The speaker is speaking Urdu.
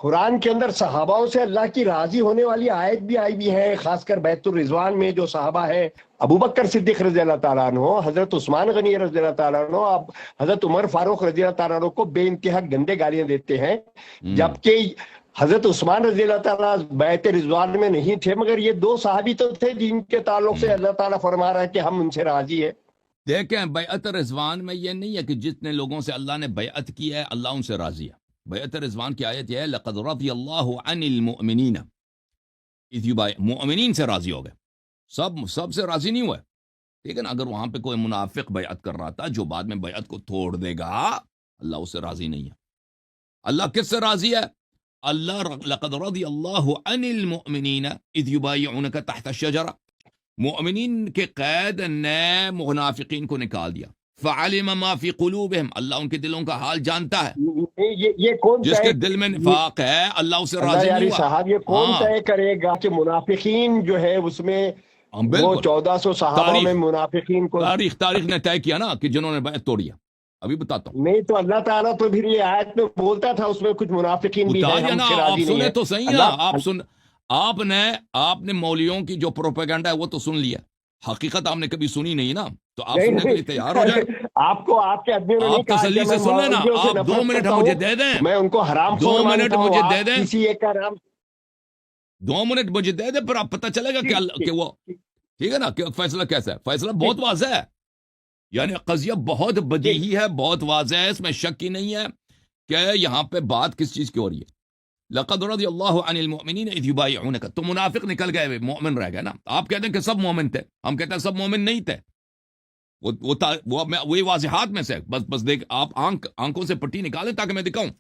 قرآن کے اندر صحاباؤں سے اللہ کی راضی ہونے والی آیت بھی آئی بھی ہے، خاص کر بیت الرضوان میں جو صحابہ ہیں، ابو بکر صدیق رضی اللہ تعالیٰ عنہ، حضرت عثمان غنی رضی اللہ تعالیٰ عنہ، اب حضرت عمر فاروق رضی اللہ تعالیٰ عنہ کو بے انتہا گندے گالیاں دیتے ہیں، جبکہ حضرت عثمان رضی اللہ تعالیٰ بیت رضوان میں نہیں تھے، مگر یہ دو صحابی تو تھے جن کے تعلق سے اللہ تعالیٰ فرما رہا ہے کہ ہم ان سے راضی ہیں۔ دیکھیں بیعت رضوان میں یہ نہیں ہے کہ جتنے لوگوں سے اللہ نے بیعت کی ہے اللہ ان سے راضی ہے۔ بیعت رضوان کی آیت یہ ہے لقد رضی اللہ عن المؤمنین اذ مؤمنین سے راضی ہو گئے، سب سے راضی نہیں ہوئے، ٹھیک ہے نا۔ اگر وہاں پہ کوئی منافق بیعت کر رہا تھا جو بعد میں بیعت کو توڑ دے گا، اللہ اس سے راضی نہیں ہے۔ اللہ کس سے راضی ہے؟ اللہ لقد رضی اللہ عن المؤمنین اذ یبایعونک تحت الشجرہ، مؤمنین کے قید نے منافقین کو نکال دیا، فعلم ما فی قلوبہم، اللہ ان کے دلوں کا حال جانتا ہے، یہ کون جس کے طے دل میں نفاق ہے اللہ اسے اللہ راضی یاری نہیں ہوا۔ صاحب یہ کون ہاں طے کرے گا کہ منافقین جو ہے اس میں وہ بالکل 1400 صحابہ تاریخ میں منافقین کو تاریخ نے طے کیا نا کہ جنہوں نے بیعت توڑی ہے۔ ابھی بتاتا ہوں، نہیں تو اللہ تعالیٰ تو پھر یہ آیت میں بولتا تھا اس میں کچھ منافقین بھی ہیں، اتاریا ہم نا، سے آپ راضی نہیں سنے ہیں۔ تو صحیح نا، آپ نے مولویوں کی جو پروپیگنڈا ہے وہ تو سن لیا، حقیقت آپ نے کبھی سنی نہیں نا، تو آپ نہیں سننے کے لیے نہیں تیار ہو جائیں۔ آپ کو آپ کے آدمیوں نے نہیں آپ کہا کہ تسلی میں سے سن لینا، مولویوں سے آپ نفرت 2 منٹ کرتا مجھے ہوں، دے دیں، میں ان کو حرام 2 خور منٹ مانتا ہوں، مجھے دے آپ دیں، کسی ایک کا نام 2 منٹ مجھے دے دیں، پھر آپ پتہ چلے گا کہ وہ ٹھیک ہے نا کہ فیصلہ کیسا ہے۔ فیصلہ بہت واضح ہے، یعنی قضیہ بہت بدیہی ہے، بہت واضح ہے، اس میں شک ہی نہیں ہے کہ یہاں پہ بات کس چیز کی ہو رہی ہے۔ لقد رضی اللہ عن المؤمنین اذ یبایعونک، تو منافق نکل گئے، مومن رہ گئے نا۔ آپ کہتے ہیں کہ سب مومن تھے، ہم کہتے ہیں سب مومن نہیں تھے، وہی واضحات میں سے بس دیکھ، آپ آنکھوں سے پٹی نکالیں تاکہ میں دکھاؤں۔